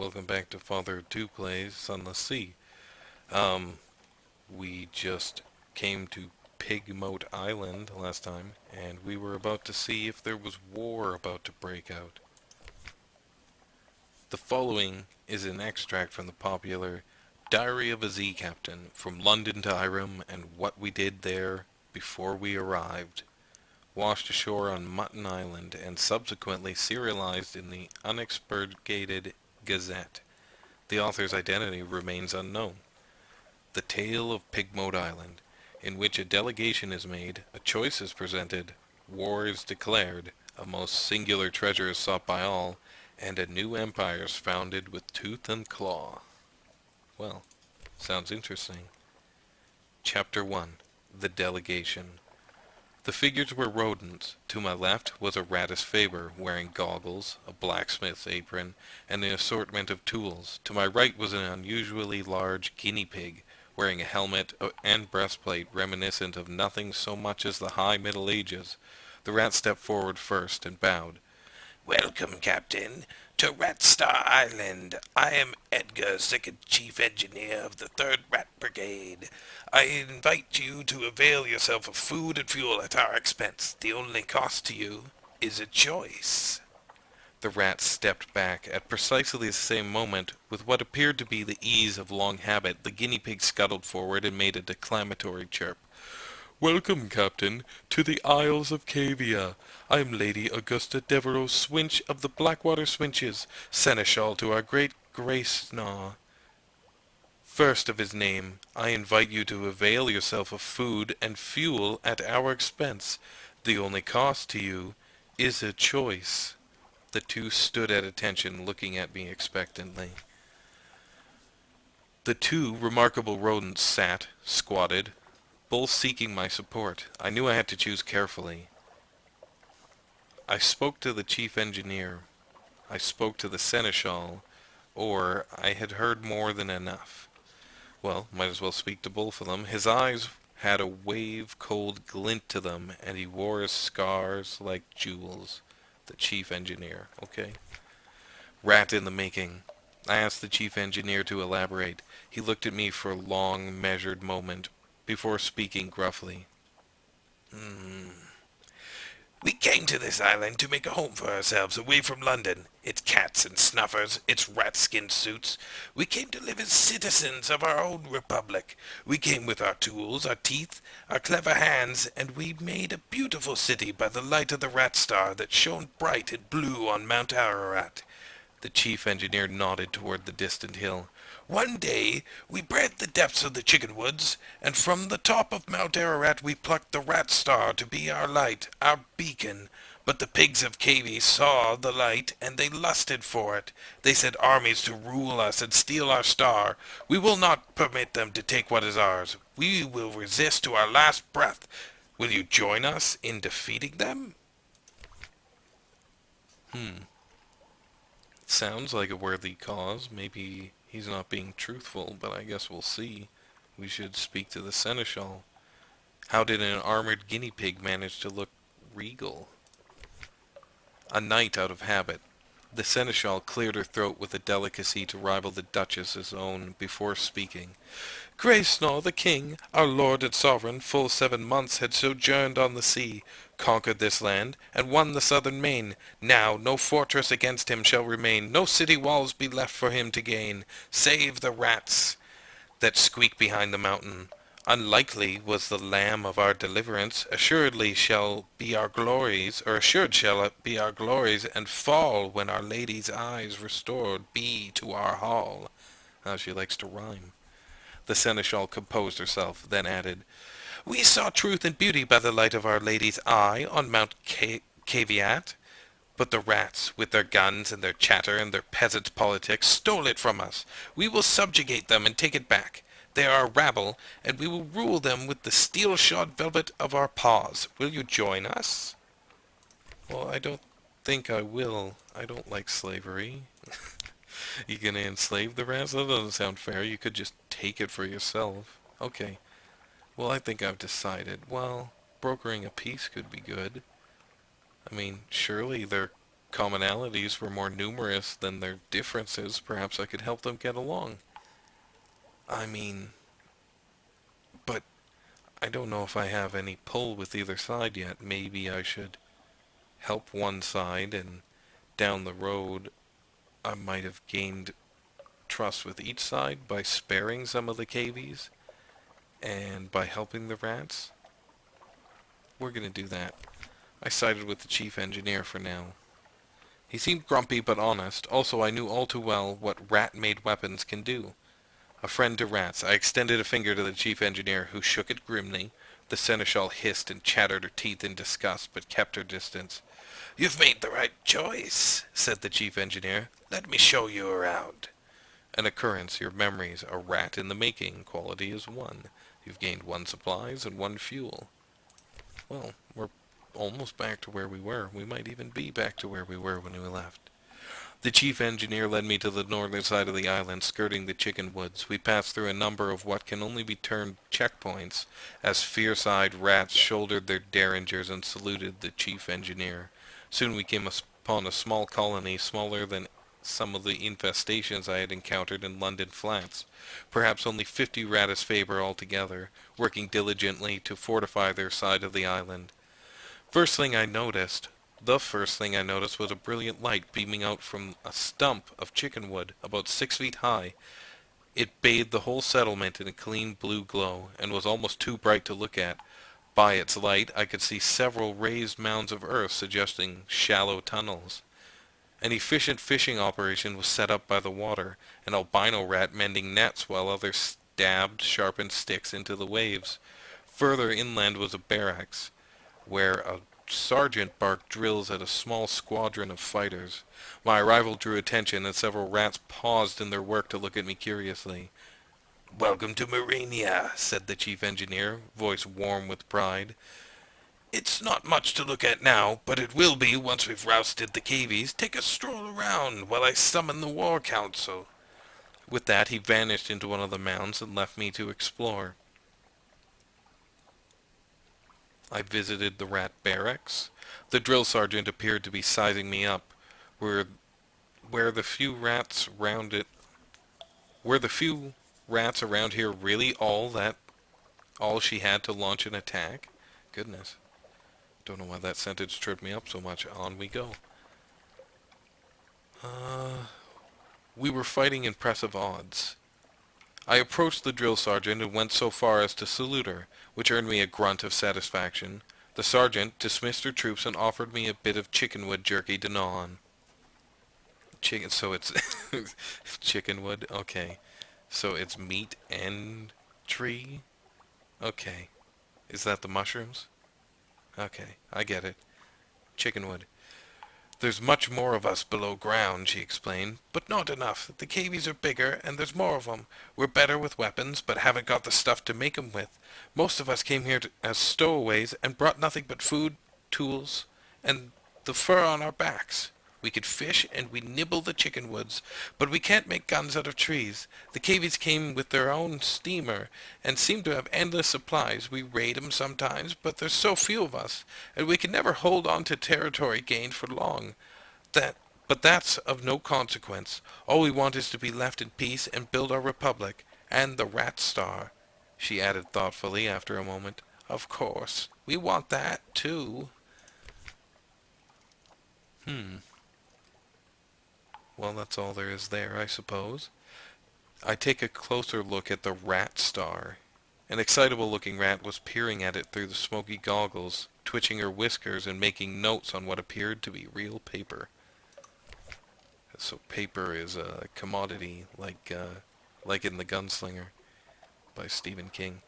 welcome back to FatherofTwo plays Sunless Sea. Um, we just came to Pigmote Island last time, and we were about to see if there was war about to break out. The following is an extract from the popular Diary of a Sea Captain from London to Irem and what we did there before we arrived. Washed ashore on Mutton Island and subsequently serialized in the Unexpurgated Gazette. The author's identity remains unknown. The Tale of Pigmote Island, in which a delegation is made, a choice is presented, war is declared, a most singular treasure is sought by all, and a new empire is founded with tooth and claw. Well, sounds interesting. Chapter 1. The Delegation. The figures were rodents. To my left was a Rattus Faber, wearing goggles, a blacksmith's apron, and an assortment of tools. To my right was an unusually large guinea pig, wearing a helmet and breastplate reminiscent of nothing so much as the high Middle Ages. The rat stepped forward first and bowed. "Welcome, Captain, to Rat Star Island. I am Edgar, Second Chief Engineer of the 3rd Rat Brigade. I invite you to avail yourself of food and fuel at our expense. The only cost to you is a choice." The rat stepped back. At precisely the same moment, with what appeared to be the ease of long habit, the guinea pig scuttled forward and made a declamatory chirp. "Welcome, Captain, to the Isles of Cavies. I am Lady Augusta Devereux Swinch of the Blackwater Swinches, seneschal to our great Grace-Naw. First of his name, I invite you to avail yourself of food and fuel at our expense. The only cost to you is a choice." The two stood at attention, looking at me expectantly. The two remarkable rodents sat, squatted, both seeking my support. I knew I had to choose carefully. I spoke to the chief engineer. I spoke to the seneschal, or I had heard more than enough. Well, might as well speak to both of them. His eyes had a wave-cold glint to them, and he wore his scars like jewels. The chief engineer, okay. Rat in the making. I asked the chief engineer to elaborate. He looked at me for a long, measured moment before speaking gruffly. We came to this island to make a home for ourselves away from London. Its cats and snuffers, its rat-skin suits. We came to live as citizens of our own republic. We came with our tools, our teeth, our clever hands, and we made a beautiful city by the light of the rat star that shone bright and blue on Mount Ararat. The chief engineer nodded toward the distant hill. One day we bred the depths of the chicken woods, and from the top of Mount Ararat we plucked the rat star to be our light, our beacon. But the pigs of Cavies saw the light, and they lusted for it. They sent armies to rule us and steal our star. We will not permit them to take what is ours. We will resist to our last breath. Will you join us in defeating them? Sounds like a worthy cause. Maybe he's not being truthful, but I guess we'll see. We should speak to the seneschal. How did an armored guinea pig manage to look regal? A knight out of habit. The seneschal cleared her throat with a delicacy to rival the duchess's own before speaking. Grace-Naw the king, our lord and sovereign, full 7 months had sojourned on the sea, conquered this land, and won the southern main. Now no fortress against him shall remain, no city walls be left for him to gain, save the rats that squeak behind the mountain. Unlikely was the lamb of our deliverance, assuredly shall be our glories, or assured shall it be our glories, and fall when our lady's eyes restored be to our hall. How she likes to rhyme. The seneschal composed herself, then added, We saw truth and beauty by the light of our lady's eye on Mount Caviat, but the rats, with their guns and their chatter and their peasant politics, stole it from us. We will subjugate them and take it back. They are a rabble, and we will rule them with the steel-shod velvet of our paws. Will you join us? Well, I don't think I will. I don't like slavery. You gonna enslave the rats? That doesn't sound fair. You could just take it for yourself. Okay. Well, I think I've decided. Well, brokering a peace could be good. I mean, surely they're commonalities were more numerous than their differences, perhaps I could help them get along. I mean, but I don't know if I have any pull with either side yet. Maybe I should help one side, and down the road I might have gained trust with each side by sparing some of the cavies and by helping the rats. We're gonna do that. I sided with the chief engineer for now. He seemed grumpy but honest. Also, I knew all too well what rat-made weapons can do. A friend to rats, I extended a finger to the chief engineer, who shook it grimly. The seneschal hissed and chattered her teeth in disgust, but kept her distance. You've made the right choice, said the chief engineer. Let me show you around. An occurrence, your memories, a rat in the making. Quality is 1. You've gained 1 supplies and 1 fuel. Well, we're almost back to where we were. We might even be back to where we were when we left. The chief engineer led me to the northern side of the island, skirting the chicken woods. We passed through a number of what can only be termed checkpoints, as fierce-eyed rats shouldered their derringers and saluted the chief engineer. Soon we came upon a small colony, smaller than some of the infestations I had encountered in London flats. Perhaps only 50 ratus faber altogether, working diligently to fortify their side of the island. The first thing I noticed was a brilliant light beaming out from a stump of chicken wood about 6 feet high. It bathed the whole settlement in a clean blue glow, and was almost too bright to look at. By its light I could see several raised mounds of earth, suggesting shallow tunnels. An efficient fishing operation was set up by the water, an albino rat mending nets while others stabbed sharpened sticks into the waves. Further inland was a barracks, where a sergeant barked drills at a small squadron of fighters. My arrival drew attention, and several rats paused in their work to look at me curiously. Welcome to Marania, said the chief engineer, voice warm with pride. It's not much to look at now, but it will be once we've rousted the Cavies. Take a stroll around while I summon the war council. With that, he vanished into one of the mounds and left me to explore. I visited the rat barracks. The drill sergeant appeared to be sizing me up. Were the few rats around here really all she had to launch an attack? Goodness. Don't know why that sentence tripped me up so much. On we go. We were fighting impressive odds. I approached the drill sergeant and went so far as to salute her, which earned me a grunt of satisfaction. The sergeant dismissed her troops and offered me a bit of chickenwood jerky to gnaw on. So it's chickenwood? Okay. So it's meat and tree? Okay. Is that the mushrooms? Okay, I get it. Chickenwood. There's much more of us below ground, she explained, but not enough. The cavies are bigger, and there's more of 'em. We're better with weapons, but haven't got the stuff to make 'em with. Most of us came here as stowaways, and brought nothing but food, tools, and the fur on our backs. We could fish, and we nibble the chicken woods, but we can't make guns out of trees. The cavies came with their own steamer, and seem to have endless supplies. We raid 'em sometimes, but there's so few of us, and we can never hold on to territory gained for long. But that's of no consequence. All we want is to be left in peace and build our republic, and the Rat Star, she added thoughtfully after a moment. Of course, we want that, too. Well, that's all there is there, I suppose. I take a closer look at the Rat Star. An excitable-looking rat was peering at it through the smoky goggles, twitching her whiskers and making notes on what appeared to be real paper. So paper is a commodity, like in The Gunslinger by Stephen King.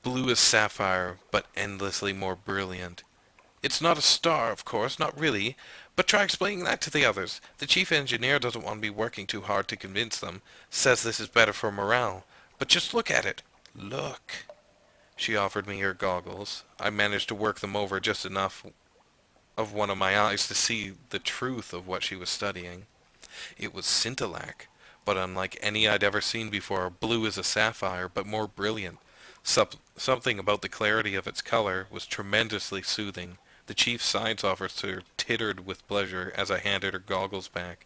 Blue as sapphire, but endlessly more brilliant. It's not a star, of course, not really, but try explaining that to the others. The chief engineer doesn't want me working too hard to convince them, says this is better for morale. But just look at it. Look. She offered me her goggles. I managed to work them over just enough of one of my eyes to see the truth of what she was studying. It was scintillac, but unlike any I'd ever seen before, blue as a sapphire, but more brilliant. Something about the clarity of its color was tremendously soothing. The chief science officer tittered with pleasure as I handed her goggles back.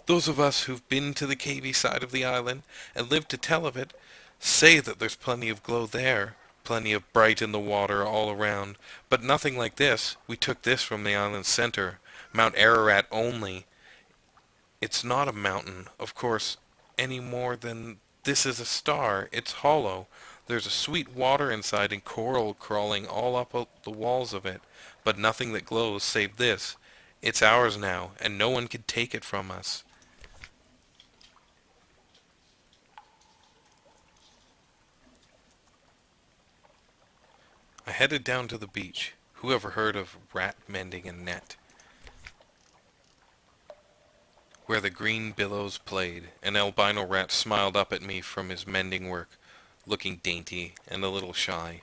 Those of us who've been to the cavey side of the island and lived to tell of it say that there's plenty of glow there, plenty of bright in the water all around, but nothing like this. We took this from the island's center, Mount Ararat only. It's not a mountain, of course, any more than this is a star. It's hollow. There's a sweet water inside and coral crawling all up the walls of it, but nothing that glows save this. It's ours now, and no one can take it from us. I headed down to the beach. Who ever heard of rat mending a net? Where the green billows played. An albino rat smiled up at me from his mending work, looking dainty and a little shy.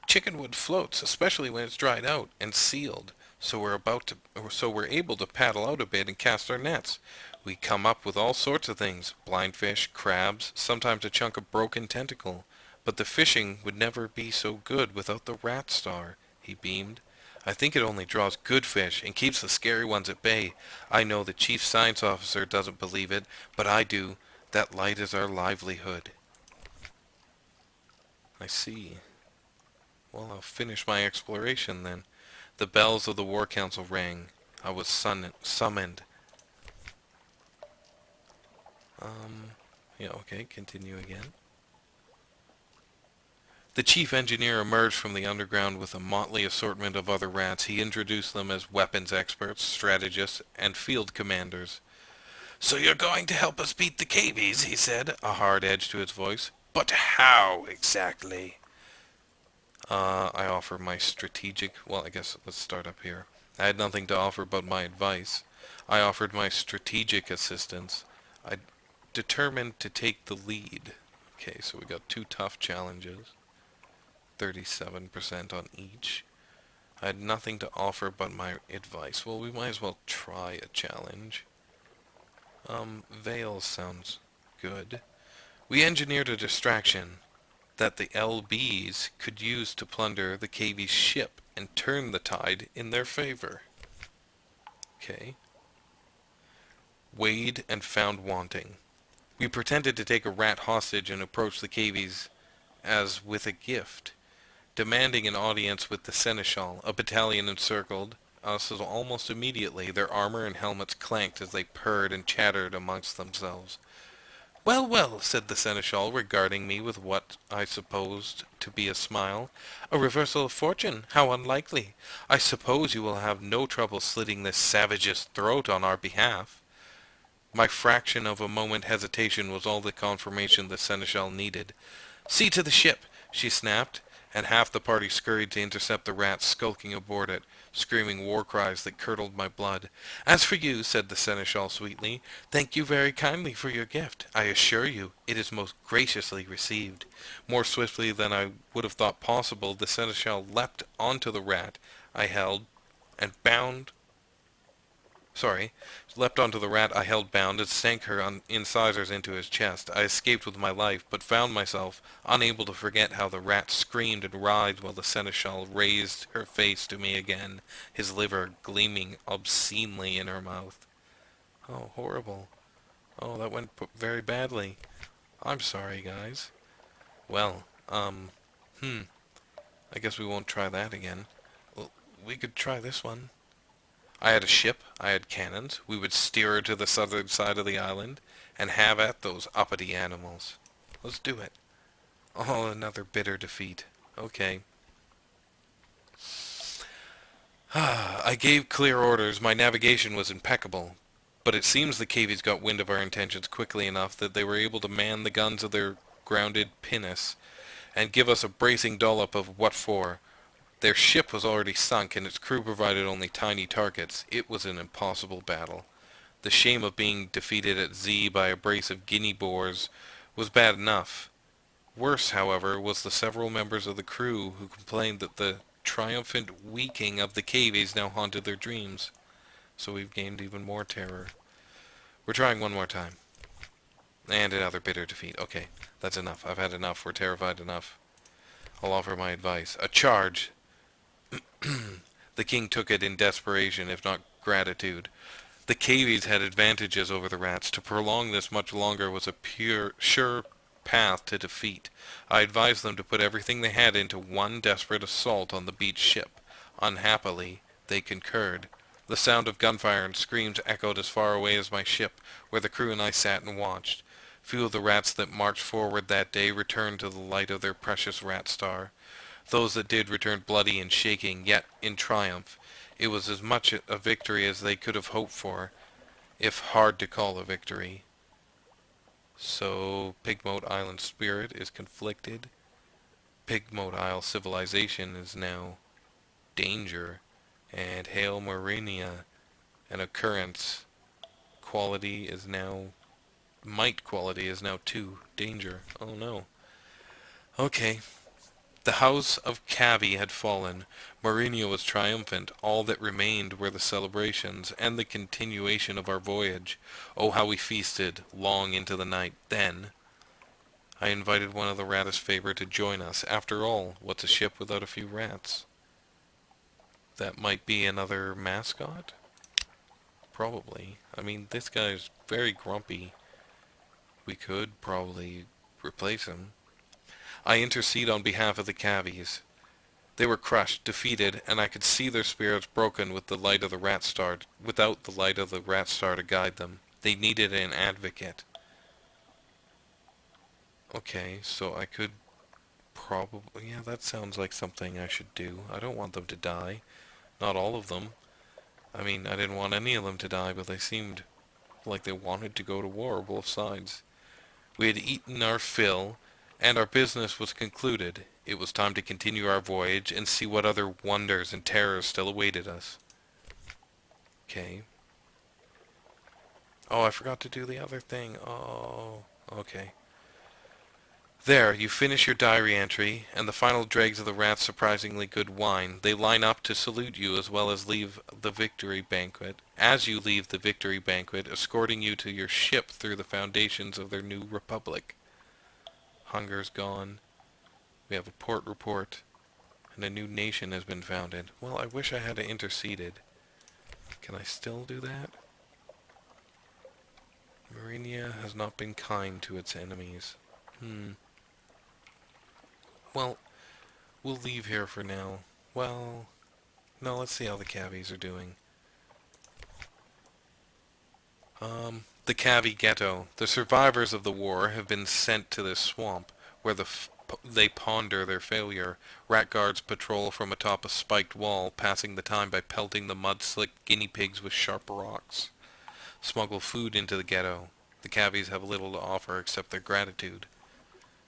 Chickenwood floats, especially when it's dried out and sealed, so we're able to paddle out a bit and cast our nets. We come up with all sorts of things, blindfish, crabs, sometimes a chunk of broken tentacle. But the fishing would never be so good without the rat star, he beamed. I think it only draws good fish and keeps the scary ones at bay. I know the chief science officer doesn't believe it, but I do. That light is our livelihood. I see. Well, I'll finish my exploration then. The bells of the war council rang. I was summoned. Yeah, okay, continue again. The chief engineer emerged from the underground with a motley assortment of other rats. He introduced them as weapons experts, strategists, and field commanders. So you're going to help us beat the Cavies, he said, a hard edge to his voice. But how exactly? I offer my strategic... Well, I guess let's start up here. I had nothing to offer but my advice. I offered my strategic assistance. I determined to take the lead. Okay, so we got 2 tough challenges. 37% on each. I had nothing to offer but my advice. Well, we might as well try a challenge. Veils sounds good. We engineered a distraction that the LBs could use to plunder the Cavies' ship and turn the tide in their favor. Okay. Weighed and found wanting. We pretended to take a rat hostage and approached the Cavies as with a gift. Demanding an audience with the seneschal, a battalion encircled us almost immediately. Their armor and helmets clanked as they purred and chattered amongst themselves. Well, well, said the seneschal, regarding me with what I supposed to be a smile. A reversal of fortune, how unlikely. I suppose you will have no trouble slitting this savage's throat on our behalf. My fraction of a moment hesitation was all the confirmation the seneschal needed. See to the ship, she snapped, and half the party scurried to intercept the rats skulking aboard it, screaming war cries that curdled my blood. As for you, said the seneschal sweetly, thank you very kindly for your gift. I assure you it is most graciously received. More swiftly than I would have thought possible, the seneschal leapt onto the rat I held and I held bound and sank her incisors into his chest. I escaped with my life, but found myself unable to forget how the rat screamed and writhed while the seneschal raised her face to me again, his liver gleaming obscenely in her mouth. Oh, horrible. Oh, that went very badly. I'm sorry, guys. Well, I guess we won't try that again. Well, we could try this one. I had a ship, I had cannons, we would steer her to the southern side of the island, and have at those uppity animals. Let's do it. Oh, another bitter defeat. Okay. I gave clear orders, my navigation was impeccable, but it seems the Cavies got wind of our intentions quickly enough that they were able to man the guns of their grounded pinnace, and give us a bracing dollop of what for. Their ship was already sunk, and its crew provided only tiny targets. It was an impossible battle. The shame of being defeated at Z by a brace of guinea boars was bad enough. Worse, however, was the several members of the crew who complained that the triumphant weaking of the Cavies now haunted their dreams. So we've gained even more terror. We're trying one more time. And another bitter defeat. Okay, that's enough. I've had enough. We're terrified enough. I'll offer my advice. A charge. The The king took it in desperation, if not gratitude. The Cavies had advantages over the rats. To prolong this much longer was a sure path to defeat. I advised them to put everything they had into one desperate assault on the beached ship. Unhappily, they concurred. The sound of gunfire and screams echoed as far away as my ship, where the crew and I sat and watched. Few of the rats that marched forward that day returned to the light of their precious rat star. Those that did returned bloody and shaking, yet in triumph. It was as much a victory as they could have hoped for, if hard to call a victory. So, Pigmote Island spirit is conflicted. Pigmote Isle civilization is now danger. And Hail Marinia, an occurrence quality is now, might quality is now 2, danger. Oh no. Okay. The house of Cavies had fallen. Marinia was triumphant. All that remained were the celebrations, and the continuation of our voyage. Oh, how we feasted, long into the night. Then, I invited one of the Ratisfaber to join us. After all, what's a ship without a few rats? That might be another mascot? Probably. I mean, this guy's very grumpy. We could probably replace him. I intercede on behalf of the Cavies. They were crushed, defeated, and I could see their spirits broken with the light of the rat star, without the light of the rat star to guide them. They needed an advocate. Okay, so I could probably... Yeah, that sounds like something I should do. I don't want them to die. Not all of them. I mean, I didn't want any of them to die, but they seemed like they wanted to go to war, both sides. We had eaten our fill, and our business was concluded. It was time to continue our voyage and see what other wonders and terrors still awaited us. Okay. Oh, I forgot to do the other thing. Oh, okay. There, you finish your diary entry, and the final dregs of the rat's surprisingly good wine. They line up to salute you as well as leave the victory banquet. As you leave the victory banquet, escorting you to your ship through the foundations of their new republic. Hunger's gone. We have a port report, and a new nation has been founded. Well, I wish I had interceded. Can I still do that? Marinia has not been kind to its enemies. Well, we'll leave here for now. Well, no, let's see how the Cavies are doing. The Cavie Ghetto. The survivors of the war have been sent to this swamp, where they ponder their failure. Rat guards patrol from atop a spiked wall, passing the time by pelting the mud-slicked guinea pigs with sharp rocks. Smuggle food into the ghetto. The Cavies have little to offer except their gratitude.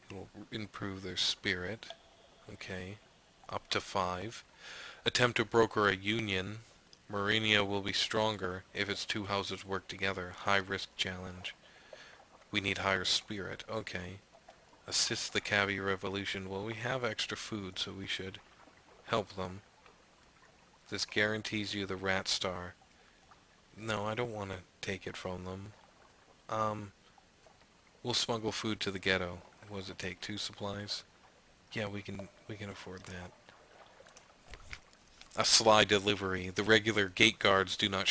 It will improve their spirit. Okay. Up to 5. Attempt to broker a union. Marinia will be stronger if its 2 houses work together. High risk challenge. We need higher spirit. Okay. Assist the Cavie revolution. Well, we have extra food, so we should help them. This guarantees you the rat star. No, I don't want to take it from them. We'll smuggle food to the ghetto. What does it take? 2 supplies? Yeah, we can afford that. A sly delivery. The regular gate guards do not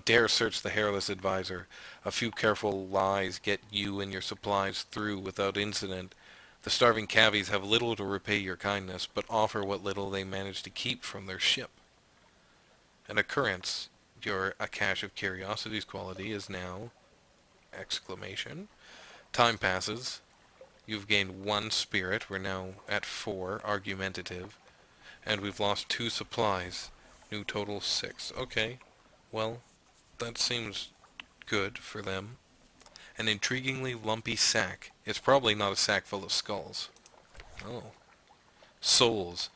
dare search the hairless advisor. A few careful lies get you and your supplies through without incident. The starving Cavies have little to repay your kindness, but offer what little they manage to keep from their ship. An occurrence. Your A Cache of Curiosities quality is now... exclamation. Time passes. You've gained 1 spirit. We're now at 4. Argumentative. And we've lost 2 supplies. New total 6. Okay. Well, that seems good for them. An intriguingly lumpy sack. It's probably not a sack full of skulls. Oh. Souls.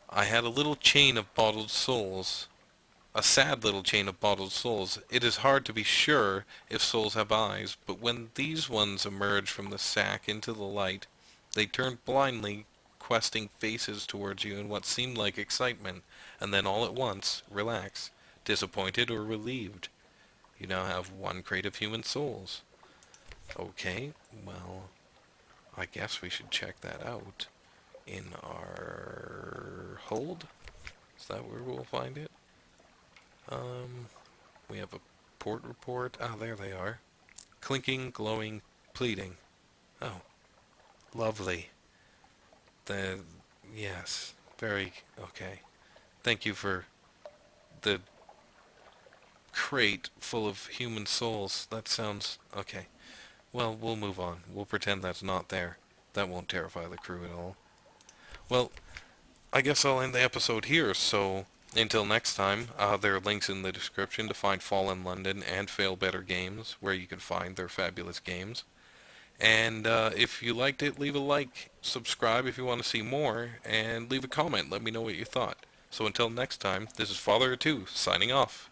I had a little chain of bottled souls. A sad little chain of bottled souls. It is hard to be sure if souls have eyes, but when these ones emerge from the sack into the light, they turn blindly, questing faces towards you in what seemed like excitement, and then all at once, relax, disappointed or relieved. You now have 1 crate of human souls. Okay, well, I guess we should check that out in our hold. Is that where we'll find it? We have a port report. Ah, there they are. Clinking, glowing, pleading. Oh, lovely. The yes, very okay. Thank you for the crate full of human souls. That sounds okay. Well, we'll move on. We'll pretend that's not there. That won't terrify the crew at all. Well, I guess I'll end the episode here, so until next time, there are links in the description to find Fallen London and Fail Better Games, where you can find their fabulous games. And if you liked it, leave a like, subscribe if you want to see more, and leave a comment. Let me know what you thought. So until next time, this is FatherofTwo, signing off.